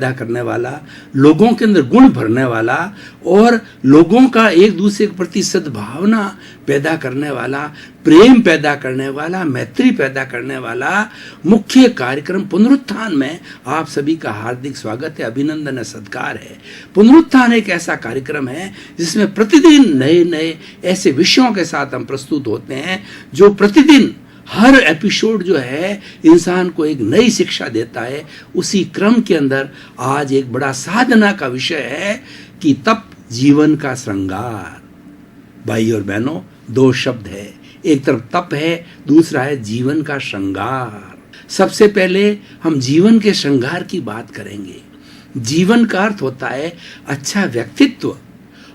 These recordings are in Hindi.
पैदा करने वाला, लोगों के अंदर गुण भरने वाला और लोगों का एक दूसरे के प्रति सद्भावना पैदा करने वाला, प्रेम पैदा करने वाला, मैत्री पैदा करने वाला मुख्य कार्यक्रम पुनरुत्थान में आप सभी का हार्दिक स्वागत है, अभिनंदन है, सत्कार है। पुनरुत्थान एक ऐसा कार्यक्रम है जिसमें प्रतिदिन नए नए ऐसे विषयों के साथ हम प्रस्तुत होते हैं जो प्रतिदिन हर एपिसोड जो है इंसान को एक नई शिक्षा देता है। उसी क्रम के अंदर आज एक बड़ा साधना का विषय है कि तप जीवन का श्रृंगार। भाई और बहनों, दो शब्द है, एक तरफ तप है, दूसरा है जीवन का श्रृंगार। सबसे पहले हम जीवन के श्रृंगार की बात करेंगे। जीवन का अर्थ होता है अच्छा व्यक्तित्व,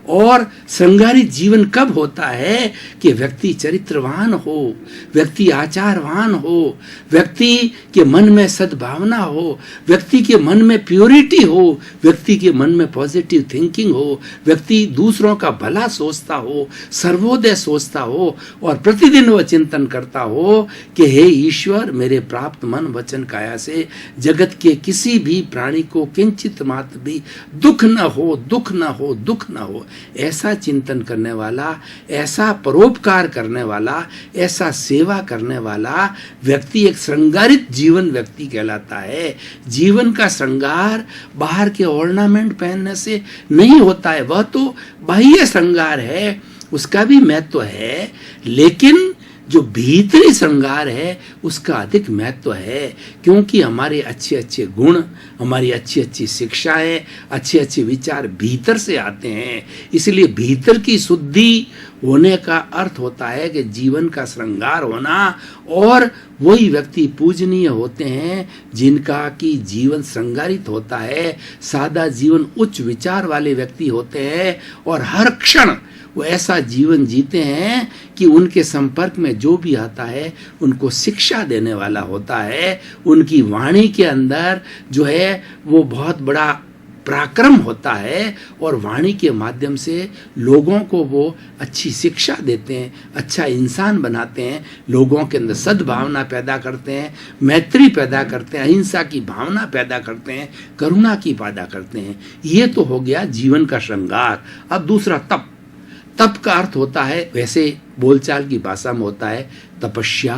और श्रृंगारित जीवन कब होता है कि व्यक्ति चरित्रवान हो, व्यक्ति आचारवान हो, व्यक्ति के मन में सद्भावना हो, व्यक्ति के मन में प्योरिटी हो, व्यक्ति के मन में पॉजिटिव थिंकिंग हो, व्यक्ति दूसरों का भला सोचता हो, सर्वोदय सोचता हो और प्रतिदिन वह चिंतन करता हो कि हे ईश्वर, मेरे प्राप्त मन वचन काया से जगत के किसी भी प्राणी को किंचित मात्र भी दुख न हो, दुख न हो, दुख न हो। ऐसा चिंतन करने वाला, ऐसा परोपकार करने वाला, ऐसा सेवा करने वाला व्यक्ति एक श्रृंगारित जीवन व्यक्ति कहलाता है। जीवन का श्रृंगार बाहर के ऑर्नामेंट पहनने से नहीं होता है, वह तो बाह्य श्रृंगार है, उसका भी महत्व है, लेकिन जो भीतरी श्रृंगार है उसका अधिक महत्व है, क्योंकि हमारे अच्छे अच्छे गुण, हमारी अच्छी अच्छी शिक्षाएं, अच्छे अच्छे विचार भीतर से आते हैं। इसलिए भीतर की शुद्धि होने का अर्थ होता है कि जीवन का श्रृंगार होना, और वही व्यक्ति पूजनीय होते हैं जिनका की जीवन श्रृंगारित होता है। सादा जीवन उच्च विचार वाले व्यक्ति होते हैं और हर क्षण वो ऐसा जीवन जीते हैं कि उनके संपर्क में जो भी आता है उनको शिक्षा देने वाला होता है। उनकी वाणी के अंदर जो है वो बहुत बड़ा पराक्रम होता है और वाणी के माध्यम से लोगों को वो अच्छी शिक्षा देते हैं, अच्छा इंसान बनाते हैं, लोगों के अंदर सद्भावना पैदा करते हैं, मैत्री पैदा करते हैं, अहिंसा की भावना पैदा करते हैं, करुणा की पैदा करते हैं। ये तो हो गया जीवन का श्रृंगार। अब दूसरा तप। तप का अर्थ होता है, वैसे बोलचाल की भाषा में होता है तपस्या,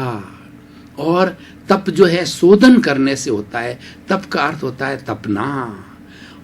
और तप जो है शोधन करने से होता है। तप का अर्थ होता है तपना,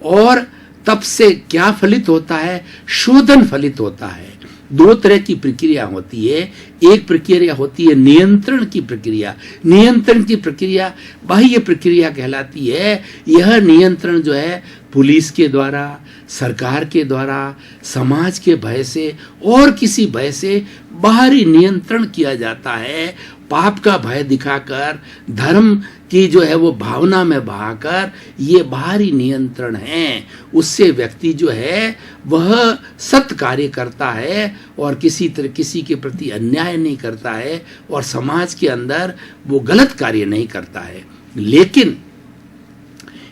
और तप से क्या फलित होता है? शोधन फलित होता है। दो तरह की प्रक्रिया होती है। एक प्रक्रिया होती है नियंत्रण की प्रक्रिया। नियंत्रण की प्रक्रिया बाह्य प्रक्रिया कहलाती है। यह नियंत्रण जो है पुलिस के द्वारा, सरकार के द्वारा, समाज के भय से और किसी भय से बाहरी नियंत्रण किया जाता है। पाप का भय दिखाकर, धर्म की जो है वो भावना में बहाकर, ये बाहरी नियंत्रण है। उससे व्यक्ति जो है वह सत कार्य करता है और किसी तरह किसी के प्रति अन्याय नहीं करता है और समाज के अंदर वो गलत कार्य नहीं करता है। लेकिन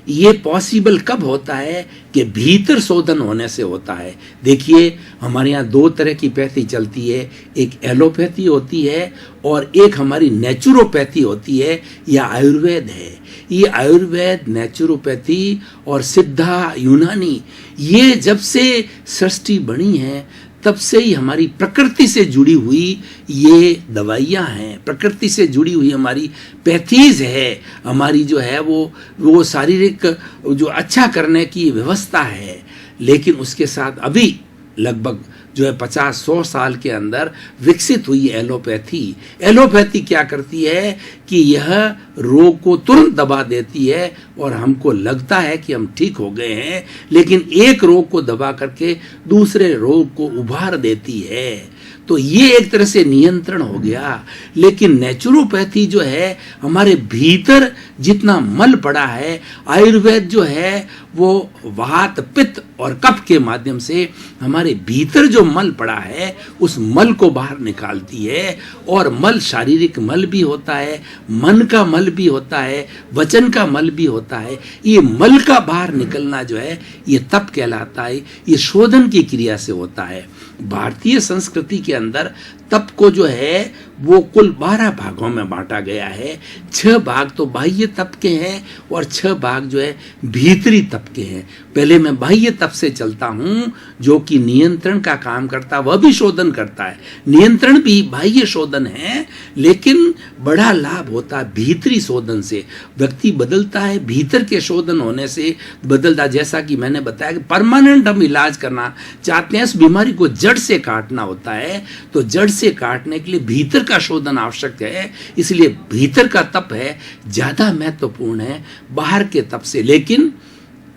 ये पॉसिबल कब होता है कि भीतर शोधन होने से होता है। देखिए, हमारे यहाँ दो तरह की पैथी चलती है, एक एलोपैथी होती है और एक हमारी नेचुरोपैथी होती है या आयुर्वेद है। ये आयुर्वेद, नेचुरोपैथी और सिद्धा यूनानी, ये जब से सृष्टि बनी है तब से ही हमारी प्रकृति से जुड़ी हुई ये दवाइयाँ हैं, प्रकृति से जुड़ी हुई हमारी पैथीज है, हमारी जो है वो शारीरिक जो अच्छा करने की व्यवस्था है। लेकिन उसके साथ अभी लगभग जो है 50-100 साल के अंदर विकसित हुई एलोपैथी। एलोपैथी क्या करती है कि यह रोग को तुरंत दबा देती है और हमको लगता है कि हम ठीक हो गए हैं, लेकिन एक रोग को दबा करके दूसरे रोग को उभार देती है। तो ये एक तरह से नियंत्रण हो गया। लेकिन नेचुरोपैथी जो है हमारे भीतर जितना मल पड़ा है, आयुर्वेद जो है वो वात, पित्त और कफ के माध्यम से हमारे भीतर जो मल पड़ा है उस मल को बाहर निकालती है। और मल शारीरिक मल भी होता है, मन का मल भी होता है, वचन का मल भी होता है। ये मल का बाहर निकलना जो है ये तप कहलाता है। ये शोधन की क्रिया से होता है। भारतीय संस्कृति के अंदर तप को जो है वो कुल 12 भागों में बांटा गया है। 6 भाग तो बाह्य तप के हैं और 6 भाग जो है भीतरी तप के हैं। पहले मैं बाह्य तप से चलता हूं, जो कि नियंत्रण का काम करता है, वह भी शोधन करता है। नियंत्रण भी बाह्य शोधन है, लेकिन बड़ा लाभ होता है भीतरी शोधन से। व्यक्ति बदलता है भीतर के शोधन होने से बदलता। जैसा कि मैंने बताया कि परमानेंट हम इलाज करना चाहते हैं, इस बीमारी को जड़ से काटना होता है, तो जड़ से काटने के लिए भीतर का शोधन आवश्यक है। इसलिए भीतर का तप है ज्यादा महत्वपूर्ण है बाहर के तप से। लेकिन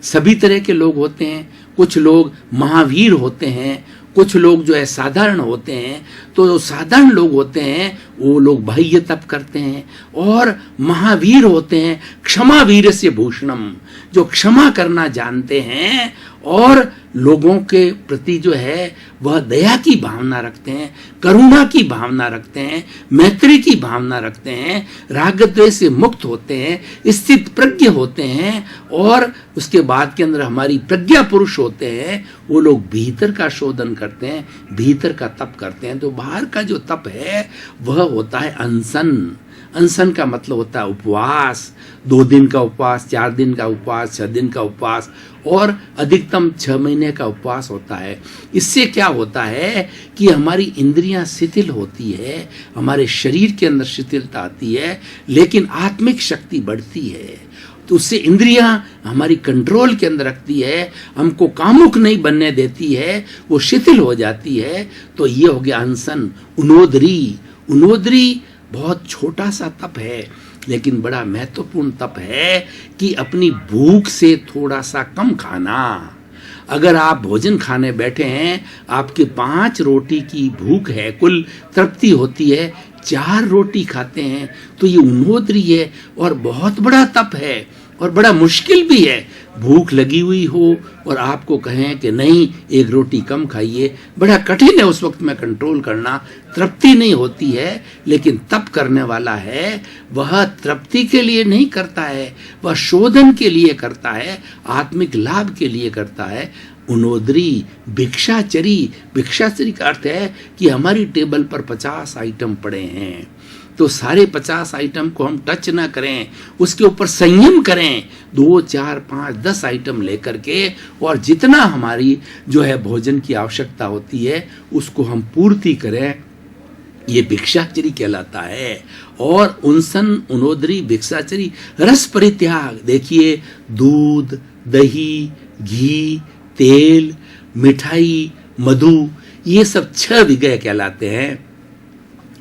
सभी तरह के लोग होते हैं, कुछ लोग महावीर होते हैं, कुछ लोग जो है साधारण होते हैं। तो जो साधारण लोग होते हैं वो लोग बाह्य तप करते हैं, और महावीर होते हैं क्षमा वीर से भूषणम, जो क्षमा करना जानते हैं और लोगों के प्रति जो है वह दया की भावना रखते हैं, करुणा की भावना रखते हैं, मैत्री की भावना रखते हैं, राग द्वेष से मुक्त होते हैं, स्थित प्रज्ञ होते हैं, और उसके बाद के अंदर हमारी प्रज्ञा पुरुष होते हैं। वो लोग भीतर का शोधन करते हैं, भीतर का तप करते हैं। तो बाहर का जो तप है वह होता है अनशन। अनशन का मतलब होता है उपवास, 2 दिन का उपवास, 4 दिन का उपवास, 6 दिन का उपवास, और अधिकतम 6 महीने का उपवास होता है। इससे क्या होता है कि हमारी इंद्रियां शिथिल होती है, हमारे शरीर के अंदर शिथिलता आती है, लेकिन आत्मिक शक्ति बढ़ती है। तो उससे इंद्रियां हमारी कंट्रोल के अंदर रखती है, हमको कामुक नहीं बनने देती है, वो शिथिल हो जाती है। तो ये हो गया अनशन। उनोदरी, उनोदरी बहुत छोटा सा तप है, लेकिन बड़ा महत्वपूर्ण तप है कि अपनी भूख से थोड़ा सा कम खाना। अगर आप भोजन खाने बैठे हैं, आपके 5 रोटी की भूख है, कुल तृप्ति होती है, 4 रोटी खाते हैं, तो ये उन्नोदरी है और बहुत बड़ा तप है और बड़ा मुश्किल भी है। भूख लगी हुई हो और आपको कहें कि नहीं 1 रोटी कम खाइए, बड़ा कठिन है उस वक्त में कंट्रोल करना। तृप्ति नहीं होती है, लेकिन तप करने वाला है वह तृप्ति के लिए नहीं करता है, वह शोधन के लिए करता है, आत्मिक लाभ के लिए करता है। उनोदरी, भिक्षाचरी, भिक्षाचरी का अर्थ है कि हमारी टेबल पर 50 आइटम पड़े हैं, तो सारे 50 आइटम को हम टच ना करें, उसके ऊपर संयम करें, 2, 4, 5, 10 आइटम लेकर के, और जितना हमारी जो है भोजन की आवश्यकता होती है उसको हम पूर्ति करें। ये भिक्षाचरी कहलाता है। और उनसन, उनोदरी, भिक्षाचरी, रस परित्याग। देखिए, दूध, दही, घी, तेल, मिठाई, मधु, ये सब 6 विगय कहलाते हैं।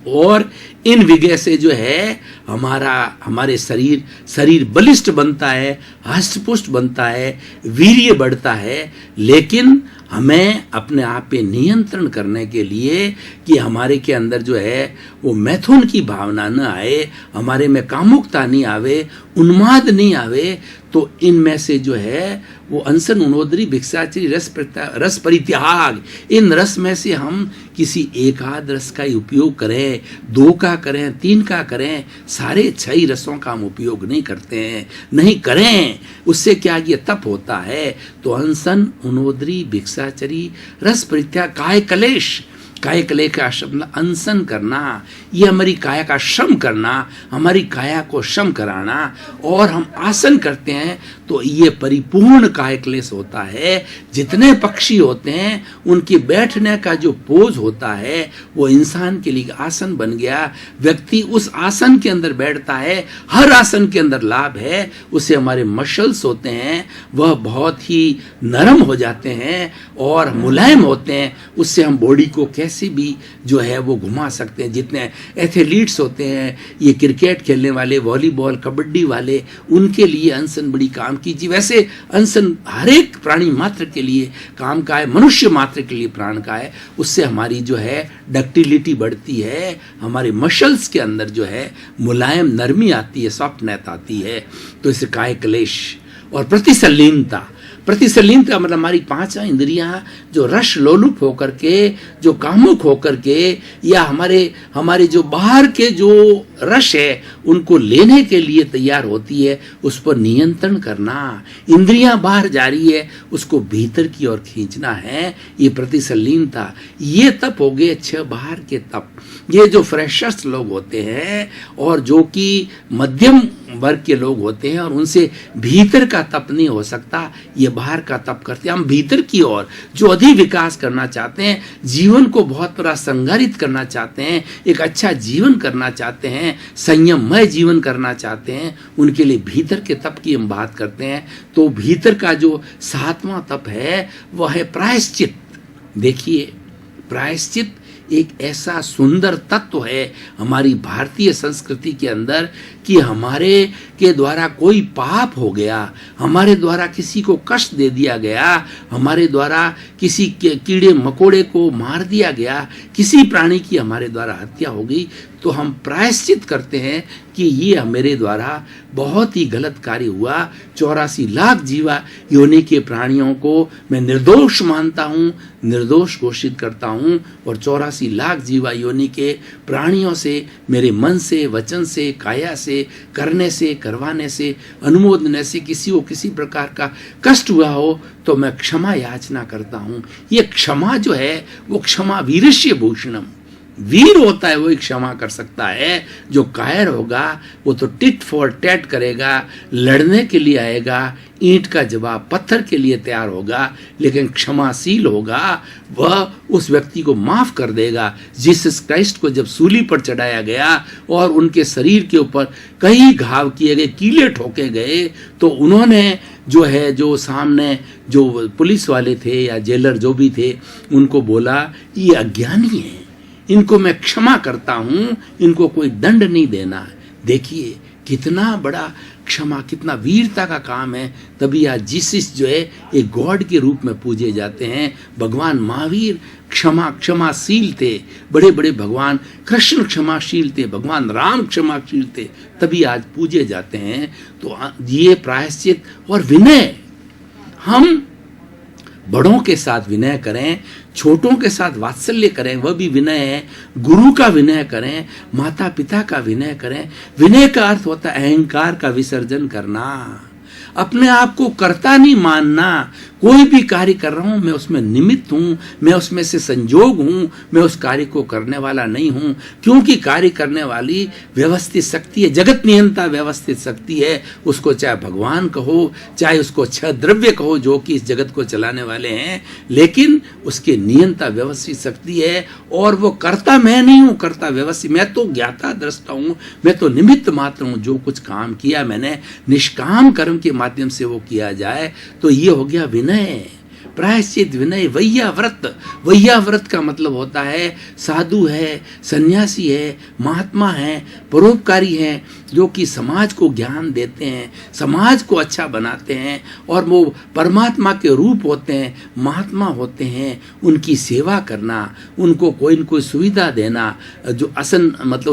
और इन विगय से जो है हमारे शरीर बलिष्ठ बनता है, हष्टपुष्ट बनता है, वीर्य बढ़ता है। लेकिन हमें अपने आप पे नियंत्रण करने के लिए कि हमारे के अंदर जो है वो मैथुन की भावना न आए, हमारे में कामुकता नहीं आवे, उन्माद नहीं आवे, तो इनमें से जो है वो अनशन, उनोदरी, भिक्षाचरी, रस परित्याग, इन रस में से हम किसी एकाध रस का ही उपयोग करें, 2 का करें, 3 का करें, सारे 6 रसों का हम उपयोग नहीं करते हैं, नहीं करें। उससे क्या ये तप होता है। तो अनशन, उनोदरी, भिक्षाचरी, रस परित्याग, काय कलेश। काय कलेश का शब्द अनशन करना, ये हमारी काया का श्रम करना, हमारी काया को श्रम कराना। और हम आसन करते हैं तो ये परिपूर्ण काय क्लेश होता है। जितने पक्षी होते हैं उनके बैठने का जो पोज होता है वो इंसान के लिए आसन बन गया। व्यक्ति उस आसन के अंदर बैठता है, हर आसन के अंदर लाभ है। उससे हमारे मसल्स होते हैं वह बहुत ही नरम हो जाते हैं और मुलायम होते हैं। उससे हम बॉडी को कैसे भी जो है वो घुमा सकते हैं। जितने एथलीट्स होते हैं, ये क्रिकेट खेलने वाले, वॉलीबॉल, कबड्डी वाले, उनके लिए अनशन बड़ी काम कीजिए। वैसे अनशन हर एक प्राणी मात्र के लिए काम का है, मनुष्य मात्र के लिए प्राण का है। उससे हमारी जो है डक्टिलिटी बढ़ती है, हमारे मसल्स के अंदर जो है मुलायम नरमी आती है, सॉफ्टनेस आती है। तो इसे काय क्लेश और प्रतिसल्लीनता, प्रतिसल्लीनता मतलब हमारी 5 इंद्रियां जो रस लोलुप होकर के, जो कामुक होकर के, या हमारे जो बाहर के जो रस है उनको लेने के लिए तैयार होती है, उस पर नियंत्रण करना। इंद्रियां बाहर जा रही है, उसको भीतर की ओर खींचना है, ये प्रतिसल्लीनता। ये तप हो गए 6 बाहर के तप। ये जो फ्रेशर्स लोग होते हैं और जो कि मध्यम वर्ग के लोग होते हैं और उनसे भीतर का तप नहीं हो सकता, ये बाहर का तप करते हैं। हम भीतर की ओर जो अधिक विकास करना चाहते हैं, जीवन को बहुत बड़ा संघारित करना चाहते हैं, एक अच्छा जीवन करना चाहते हैं, संयममय जीवन करना चाहते हैं, उनके लिए भीतर के तप की हम बात करते हैं। तो भीतर का जो 7वां तप है वह है प्रायश्चित। देखिए, प्रायश्चित एक ऐसा सुंदर तत्व है हमारी भारतीय संस्कृति के अंदर कि हमारे के द्वारा कोई पाप हो गया, हमारे द्वारा किसी को कष्ट दे दिया गया, हमारे द्वारा किसी कीड़े मकोड़े को मार दिया गया, किसी प्राणी की हमारे द्वारा हत्या हो गई, तो हम प्रायश्चित करते हैं कि ये मेरे द्वारा बहुत ही गलत कार्य हुआ। 84 लाख जीवा योनि के प्राणियों को मैं निर्दोष मानता हूँ, निर्दोष घोषित करता हूँ, और 84 लाख जीवा योनि के प्राणियों से, मेरे मन से, वचन से, काया से, करने से, करवाने से, अनुमोदन से किसी को किसी प्रकार का कष्ट हुआ हो तो मैं क्षमा याचना करता हूँ। ये क्षमा जो है वो क्षमा वीरस्य भूषणम, वीर होता है वही क्षमा कर सकता है। जो कायर होगा वो तो टिट फॉर टैट करेगा, लड़ने के लिए आएगा, ईंट का जवाब पत्थर के लिए तैयार होगा, लेकिन क्षमाशील होगा वह उस व्यक्ति को माफ कर देगा। जीसस क्राइस्ट को जब सूली पर चढ़ाया गया और उनके शरीर के ऊपर कई घाव किए गए, कीले ठोके गए, तो उन्होंने जो सामने जो पुलिस वाले थे या जेलर जो भी थे उनको बोला, ये अज्ञानी है, इनको मैं क्षमा करता हूं, इनको कोई दंड नहीं देना। देखिए कितना बड़ा क्षमा, कितना वीरता का काम है। तभी आज जीसस जो है एक गॉड के रूप में पूजे जाते हैं। भगवान महावीर क्षमाशील थे, बड़े बड़े भगवान कृष्ण क्षमाशील थे, भगवान राम क्षमाशील थे, तभी आज पूजे जाते हैं। तो ये प्रायश्चित और विनय, हम बड़ों के साथ विनय करें, छोटों के साथ वात्सल्य करें, वह भी विनय है। गुरु का विनय करें, माता पिता का विनय करें। विनय का अर्थ होता है अहंकार का विसर्जन करना, अपने आप को कर्ता नहीं मानना। कोई भी कार्य कर रहा हूं मैं उसमें निमित्त हूं, मैं उसमें से संजोग हूं, मैं उस कार्य को करने वाला नहीं हूं। क्योंकि कार्य करने वाली व्यवस्थित शक्ति है, जगत नियंता व्यवस्थित शक्ति है। उसको चाहे भगवान कहो, चाहे उसको 6 द्रव्य कहो जो कि इस जगत को चलाने वाले हैं, लेकिन उसके नियंता व्यवस्थित शक्ति है। और वो कर्ता मैं नहीं हूं, कर्ता व्यवस्थित, मैं तो ज्ञाता दृष्टा हूं, मैं तो निमित्त मात्र हूं। जो कुछ काम किया मैंने निष्काम कर्म के माध्यम से वो किया जाए, तो ये हो गया विनय, प्रायश्चित, विनय। वैयाव्रत, वैयाव्रत का मतलब होता है साधु है, सन्यासी है, महात्मा है, परोपकारी है, जो कि समाज को ज्ञान देते हैं, समाज को अच्छा बनाते हैं, और वो परमात्मा के रूप होते हैं, महात्मा होते हैं। उनकी सेवा करना, उनको कोई न कोई सुविधा देना, जो असन मतलब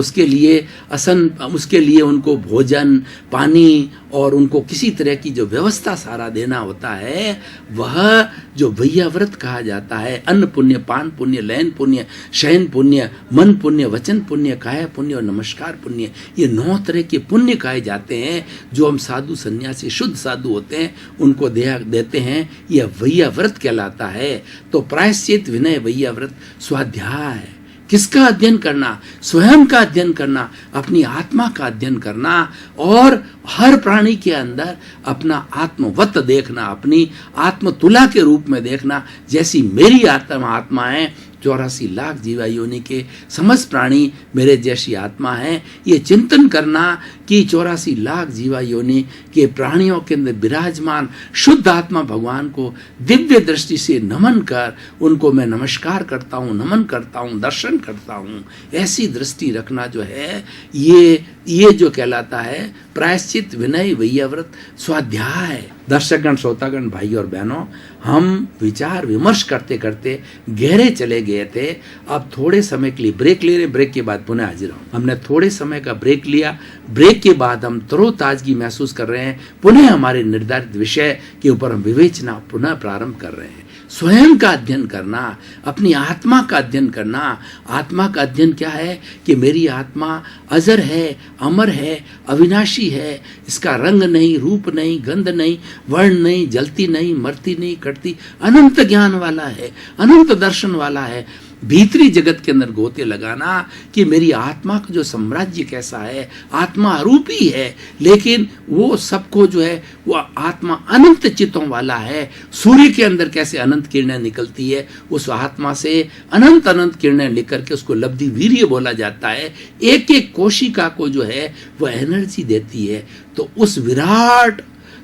उसके लिए उनको भोजन पानी और उनको किसी तरह की जो व्यवस्था सारा देना होता है, वह जो वैयाव्रत कहा जाता है। अन्न पुण्य, पान पुण्य, लयन पुण्य, शयन पुण्य, मन पुण्य, वचन पुण्य, काया पुण्य और नमस्कार पुण्य, ये 9 तरह के पुण्य कहे जाते हैं जो हम साधु सन्यासी शुद्ध साधु होते हैं उनको देते हैं। यह वैयाव्रत कहलाता है। तो प्रायश्चित, विनय, वैयाव्रत, स्वाध्याय, किसका अध्ययन करना? स्वयं का अध्ययन करना, अपनी आत्मा का अध्ययन करना, और हर प्राणी के अंदर अपना आत्मवत देखना, अपनी आत्मतुला के रूप में देखना। जैसी मेरी आत्मा है, 84 लाख जीवा योनि के समस्त प्राणी मेरे जैसी आत्मा है। ये चिंतन करना कि 84 लाख जीवा योनि के प्राणियों के अंदर विराजमान शुद्ध आत्मा भगवान को दिव्य दृष्टि से नमन कर, उनको मैं नमस्कार करता हूँ, नमन करता हूँ, दर्शन करता हूँ। ऐसी दृष्टि रखना जो है, ये जो कहलाता है प्रायश्चित, विनय, वैयाव्रत, स्वाध्याय। दर्शकगण, श्रोतागण, भाई और बहनों, हम विचार विमर्श करते करते गहरे चले गए थे। अब थोड़े समय के लिए ब्रेक ले रहे हैं, ब्रेक के बाद पुनः हाजिर हूं। हमने थोड़े समय का ब्रेक लिया। ब्रेक के बाद हम तरोताजगी महसूस कर रहे हैं, पुनः हमारे निर्धारित विषय के ऊपर हम विवेचना पुनः प्रारंभ कर रहे हैं। स्वयं का अध्ययन करना, अपनी आत्मा का अध्ययन करना। आत्मा का अध्ययन क्या है कि मेरी आत्मा अजर है, अमर है, अविनाशी है, इसका रंग नहीं, रूप नहीं, गंध नहीं, वर्ण नहीं, जलती नहीं, मरती नहीं, कटती, अनंत ज्ञान वाला है, अनंत दर्शन वाला है। भीतरी जगत के अंदर गोते लगाना कि मेरी आत्मा का जो साम्राज्य कैसा है, आत्मा अरूपी है, लेकिन वो सबको जो है वो आत्मा अनंत चित्तों वाला है। सूर्य के अंदर कैसे अनंत किरणें निकलती है, उस आत्मा से अनंत अनंत किरणें निकल के उसको लब्धि वीर्य बोला जाता है। एक एक कोशिका को जो है वो एनर्जी देती है। तो उस विराट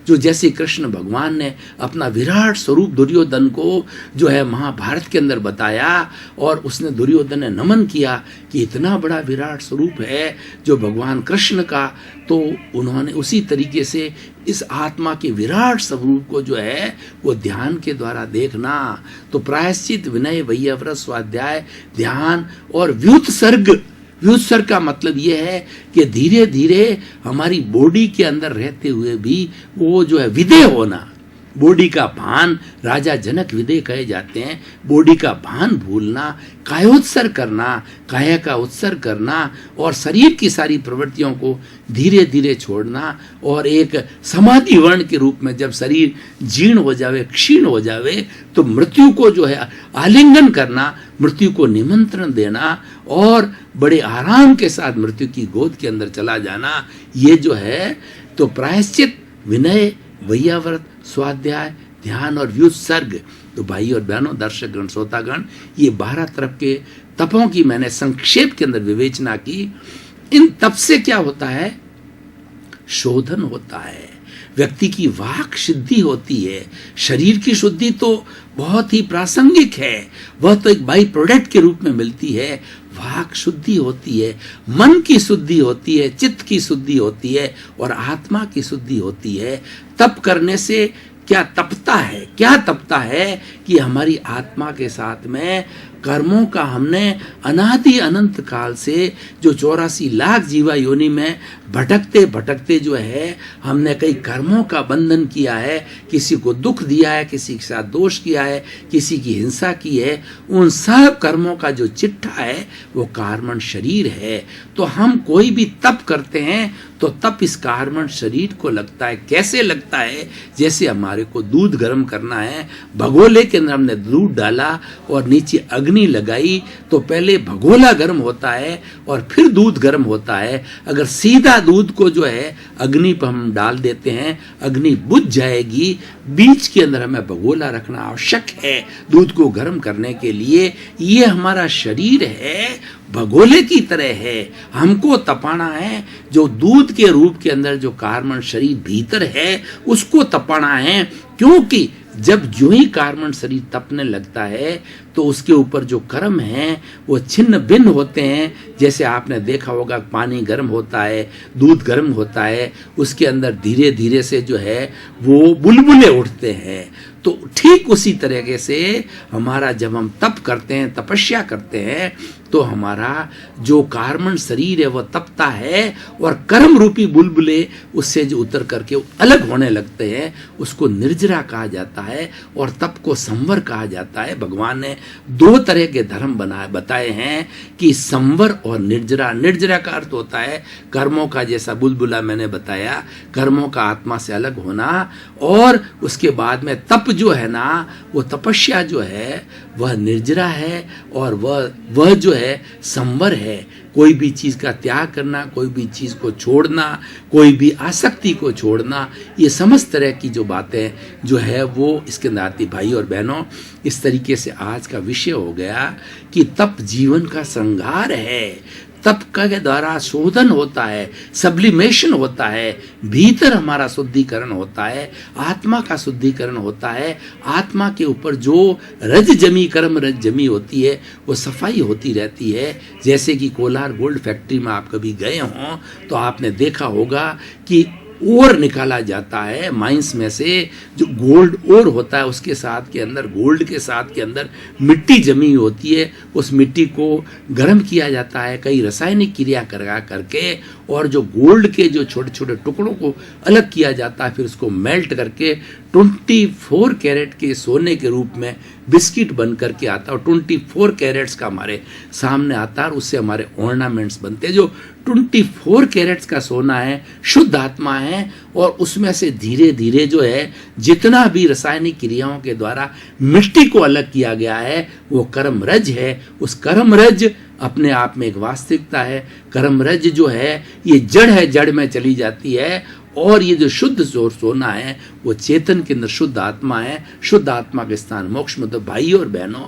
जो जैसे कृष्ण भगवान ने अपना विराट स्वरूप दुर्योधन को जो है महाभारत के अंदर बताया, और उसने दुर्योधन ने नमन किया कि इतना बड़ा विराट स्वरूप है जो भगवान कृष्ण का, तो उन्होंने उसी तरीके से इस आत्मा के विराट स्वरूप को जो है वो ध्यान के द्वारा देखना। तो प्रायश्चित, विनय, वैयाव्रत, स्वाध्याय, ध्यान और व्युत्सर्ग। व्युत्सर्ग का मतलब ये है कि धीरे धीरे हमारी बॉडी के अंदर रहते हुए भी वो जो है विदेह होना, बॉडी का भान, राजा जनक विदेह कहे जाते हैं। बॉडी का भान भूलना, कायोत्सर्ग करना, काया का उत्सर्ग करना, और शरीर की सारी प्रवृत्तियों को धीरे धीरे छोड़ना, और एक समाधि वर्ण के रूप में जब शरीर जीर्ण हो जावे, क्षीण हो जावे, तो मृत्यु को जो है आलिंगन करना, मृत्यु को निमंत्रण देना, और बड़े आराम के साथ मृत्यु की गोद के अंदर चला जाना। ये जो है तो प्रायश्चित, विनय, वैयाव्रत, स्वाध्याय, ध्यान और व्युत्सर्ग। तो भाई और बहनों, दर्शकगण, श्रोतागण, ये 12 तरफ के तपों की मैंने संक्षेप के अंदर विवेचना की। इन तप से क्या होता है? शोधन होता है, व्यक्ति की वाक शुद्धि होती है। शरीर की शुद्धि तो बहुत ही प्रासंगिक है, वह तो एक बाई प्रोडक्ट के रूप में मिलती है। वाक शुद्धि होती है, मन की शुद्धि होती है, चित्त की शुद्धि होती है, और आत्मा की शुद्धि होती है। तप करने से क्या तपता है? क्या तपता है कि हमारी आत्मा के साथ में कर्मों का हमने अनादि अनंत काल से जो 84 लाख जीवा योनि में भटकते भटकते जो है हमने कई कर्मों का बंधन किया है, किसी को दुख दिया है, किसी के साथ दोष किया है, किसी की हिंसा की है, उन सब कर्मों का जो चिट्ठा है वो कार्मण शरीर है। तो हम कोई भी तप करते हैं तो तप इस कार्मण शरीर को लगता है। कैसे लगता है? जैसे हमारे को दूध गर्म करना है, भगोले के अंदर हमने दूध डाला और नीचे अग्नि लगाई, तो पहले भगोला गर्म होता है और फिर दूध गर्म होता है। अगर सीधा दूध को जो है अग्नि पर हम डाल देते हैं, अग्नि बुझ जाएगी। बीच के अंदर हमें भगोला रखना आवश्यक है दूध को गर्म करने के लिए। ये हमारा शरीर है, भगोले की तरह है, हमको तपाना है। जो दूध के रूप के अंदर जो कार्मण शरीर भीतर है उसको तपाना है, क्योंकि जब जो ही कार्मण शरीर तपने लगता है तो उसके ऊपर जो कर्म हैं वो छिन्न भिन्न होते हैं। जैसे आपने देखा होगा, पानी गर्म होता है, दूध गर्म होता है, उसके अंदर धीरे धीरे से जो है वो बुलबुले उठते हैं। तो ठीक उसी तरीके से हमारा जब हम तप करते हैं, तपस्या करते हैं, तो हमारा जो कार्मण शरीर है वह तपता है और कर्म रूपी बुलबुले उससे जो उतर करके अलग होने लगते हैं, उसको निर्जरा कहा जाता है और तप को संवर कहा जाता है। भगवान ने 2 तरह के धर्म बताए हैं कि संवर और निर्जरा। निर्जरा का अर्थ होता है कर्मों का, जैसा बुलबुला मैंने बताया, कर्मों का आत्मा से अलग होना। और उसके बाद में तप जो है ना, वो तपस्या जो है वह निर्जरा है और वह जो है संवर है। कोई भी चीज का त्याग करना, कोई भी चीज को छोड़ना, कोई भी आसक्ति को छोड़ना, ये समस्त तरह की जो बातें जो है वो इसके अंदर आती। भाई और बहनों, इस तरीके से आज का विषय हो गया कि तप जीवन का श्रृंगार है। तप के द्वारा शोधन होता है, सब्लिमेशन होता है, भीतर हमारा शुद्धिकरण होता है, आत्मा का शुद्धिकरण होता है। आत्मा के ऊपर जो रज जमी, कर्म रज जमी होती है, वो सफाई होती रहती है। जैसे कि कोलार गोल्ड फैक्ट्री में आप कभी गए हों तो आपने देखा होगा कि ओर निकाला जाता है माइंस में से, जो गोल्ड ओर होता है उसके साथ के अंदर, गोल्ड के साथ के अंदर मिट्टी जमी होती है, उस मिट्टी को गर्म किया जाता है कई रासायनिक क्रिया करके, और जो गोल्ड के जो छोटे छोटे टुकड़ों को अलग किया जाता है, फिर उसको मेल्ट करके 24 कैरेट के सोने के रूप में बिस्किट बन करके आता है, और 24 कैरेट्स का हमारे सामने आता है, और उससे हमारे ऑर्नामेंट्स बनते हैं। जो 24 कैरेट्स का सोना है शुद्ध आत्मा है, और उसमें से धीरे धीरे जो है जितना भी रासायनिक क्रियाओं के द्वारा मिट्टी को अलग किया गया है वो कर्मरज है। उस कर्मरज अपने आप में एक वास्तविकता है। कर्मरज जो है ये जड़ है, जड़ में चली जाती है, और ये जो शुद्ध सोना है वो चेतन के अंदर शुद्ध आत्मा है। शुद्ध आत्मा के स्थान मोक्ष में। तो भाई और बहनों,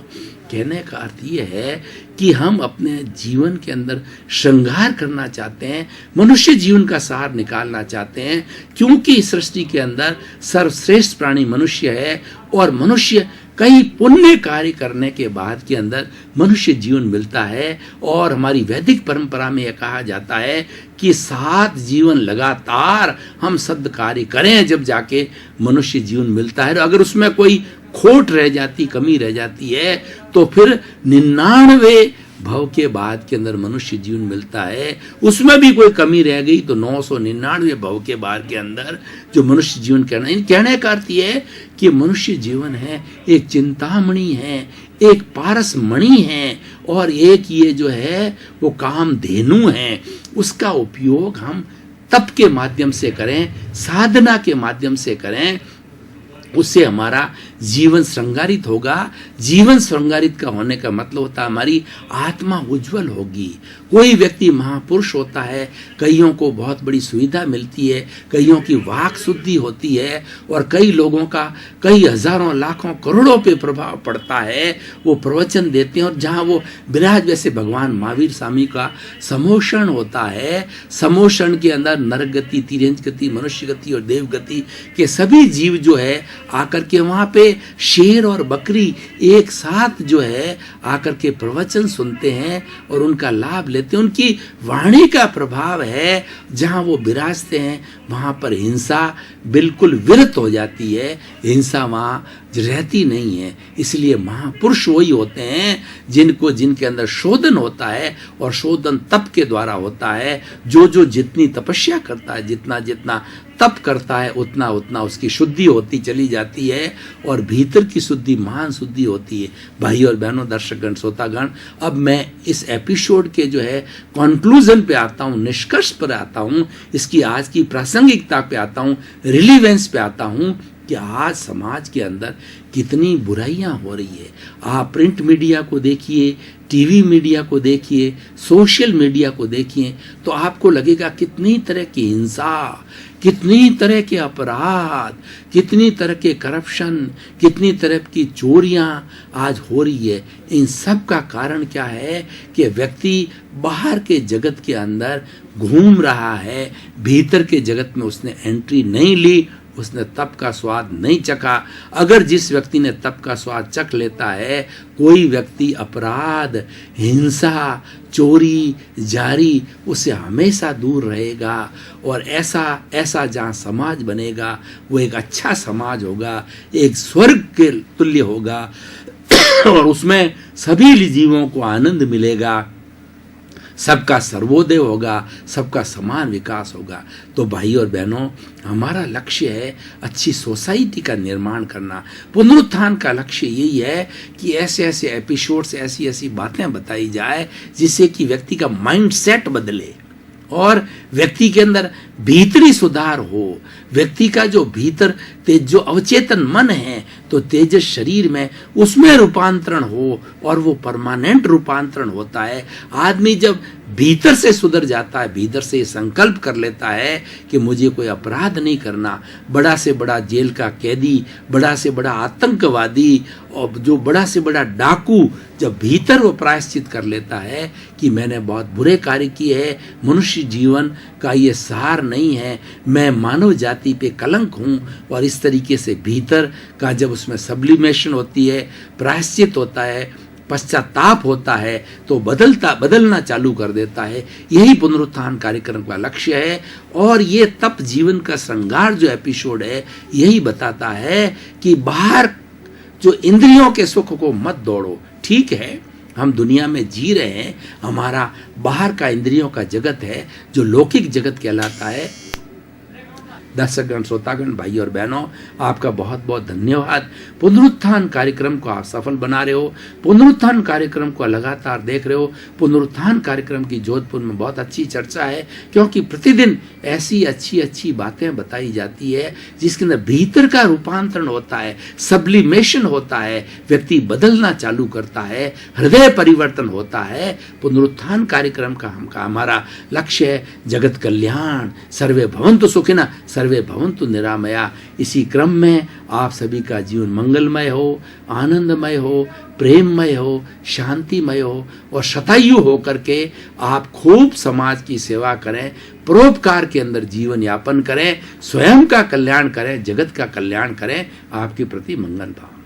कहने का अर्थ ये है कि हम अपने जीवन के अंदर श्रृंगार करना चाहते हैं, मनुष्य जीवन का सार निकालना चाहते हैं, क्योंकि इस सृष्टि के अंदर सर्वश्रेष्ठ प्राणी मनुष्य है, और मनुष्य कई पुण्य कार्य करने के बाद के अंदर मनुष्य जीवन मिलता है। और हमारी वैदिक परंपरा में यह कहा जाता है कि 7 जीवन लगातार हम सद्कार्य करें जब जाके मनुष्य जीवन मिलता है। अगर उसमें कोई खोट रह जाती, कमी रह जाती है, तो फिर 99 भव के बाद के अंदर मनुष्य जीवन मिलता है। उसमें भी कोई कमी रह गई तो 999 भव के बाद के अंदर जो मनुष्य जीवन कहने का अर्थ यह है कि मनुष्य जीवन है एक चिंतामणि है, एक पारस मणि है, और एक ये जो है वो कामधेनु है। उसका उपयोग हम तप के माध्यम से करें, साधना के माध्यम से करें, उससे हमारा जीवन श्रृंगारित होगा। जीवन श्रृंगारित का होने का मतलब होता है हमारी आत्मा उज्जवल होगी। कोई व्यक्ति महापुरुष होता है, कईयों को बहुत बड़ी सुविधा मिलती है, कईयों की वाक शुद्धि होती है, और कई लोगों का कई हजारों लाखों करोड़ों पे प्रभाव पड़ता है। वो प्रवचन देते हैं, और जहाँ वो विराज, जैसे भगवान महावीर स्वामी का समोषण होता है, समोषण के अंदर नरक गति, तिर्यंच गति, मनुष्य गति और देव गति के सभी जीव जो है आकर के वहाँ पे शेर और बकरी एक साथ जो है आकर के प्रवचन सुनते हैं और उनका लाभ लेते हैं। उनकी वाणी का प्रभाव है, जहाँ वो विराजते हैं वहाँ पर हिंसा बिल्कुल विरत हो जाती है, हिंसा वहाँ रहती नहीं है। इसलिए महापुरुष वही होते हैं जिनके अंदर शोधन होता है, और शोधन तप के द्वारा होता है। जो जितनी तपस्या करता है, जितना तप करता है, उतना उसकी शुद्धि होती चली जाती है, और भीतर की शुद्धि महान शुद्धि होती है। भाई और बहनों, दर्शकगण, श्रोतागण, अब मैं इस एपिसोड के जो है कंक्लूजन पे आता हूँ, निष्कर्ष पर आता हूँ, इसकी आज की प्रासंगिकता पे आता हूँ, रिलीवेंस पे आता हूँ कि आज समाज के अंदर कितनी बुराइयां हो रही है। आप प्रिंट मीडिया को देखिए, टीवी मीडिया को देखिए, सोशल मीडिया को देखिए, तो आपको लगेगा कितनी तरह की हिंसा, कितनी तरह के अपराध, कितनी तरह के करप्शन, कितनी तरह की चोरियां आज हो रही है। इन सब का कारण क्या है कि व्यक्ति बाहर के जगत के अंदर घूम रहा है, भीतर के जगत में उसने एंट्री नहीं ली, उसने तप का स्वाद नहीं चखा। अगर जिस व्यक्ति ने तप का स्वाद चख लेता है, कोई व्यक्ति अपराध, हिंसा, चोरी, जारी उससे हमेशा दूर रहेगा, और ऐसा जहाँ समाज बनेगा वो एक अच्छा समाज होगा, एक स्वर्ग के तुल्य होगा, और उसमें सभी जीवों को आनंद मिलेगा, सबका सर्वोदय होगा, सबका समान विकास होगा। तो भाई और बहनों, हमारा लक्ष्य है अच्छी सोसाइटी का निर्माण करना। पुनरुत्थान का लक्ष्य यही है कि ऐसे ऐसे एपिसोड्स, ऐसी ऐसी बातें बताई जाए जिससे कि व्यक्ति का माइंड सेट बदले और व्यक्ति के अंदर भीतरी सुधार हो। व्यक्ति का जो भीतर जो अवचेतन मन है, तो तेजस शरीर में उसमें रूपांतरण हो, और वो परमानेंट रूपांतरण होता है। आदमी जब भीतर से सुधर जाता है, भीतर से संकल्प कर लेता है कि मुझे कोई अपराध नहीं करना, बड़ा से बड़ा जेल का कैदी, बड़ा से बड़ा आतंकवादी और जो बड़ा से बड़ा डाकू, जब भीतर वो प्रायश्चित कर लेता है कि मैंने बहुत बुरे कार्य किए हैं, मनुष्य जीवन का ये सार नहीं है, मैं मानव जाति पे कलंक हूँ, और इस तरीके से भीतर का जब उसमें सब्लिमेशन होती है, प्रायश्चित होता है, पश्चाताप होता है तो बदलना चालू कर देता है। यही पुनरुत्थान कार्यक्रम का लक्ष्य है। और ये तप जीवन का श्रृंगार जो एपिसोड है यही बताता है कि बाहर जो इंद्रियों के सुख को मत दौड़ो। ठीक है, हम दुनिया में जी रहे हैं, हमारा बाहर का इंद्रियों का जगत है जो लौकिक जगत कहलाता है। दर्शकगण, श्रोतागण, भाई और बहनों, आपका बहुत बहुत धन्यवाद। पुनरुत्थान कार्यक्रम को आप सफल बना रहे हो, पुनरुत्थान कार्यक्रम को लगातार देख रहे हो। पुनरुत्थान कार्यक्रम की जोधपुर में बहुत अच्छी चर्चा है, क्योंकि प्रतिदिन ऐसी अच्छी अच्छी बातें बताई जाती है जिसके अंदर भीतर का रूपांतरण होता है, सब्लिमेशन होता है, व्यक्ति बदलना चालू करता है, हृदय परिवर्तन होता है। पुनरुत्थान कार्यक्रम का हमारा लक्ष्य है जगत कल्याण। सर्वे भवन्तु सुखिनः सर्वे भवन्तु निरामया। इसी क्रम में आप सभी का जीवन मंगलमय हो, आनंदमय हो, प्रेममय हो, शांतिमय हो और शतायु हो करके आप खूब समाज की सेवा करें, परोपकार के अंदर जीवन यापन करें, स्वयं का कल्याण करें, जगत का कल्याण करें। आपके प्रति मंगल भाव।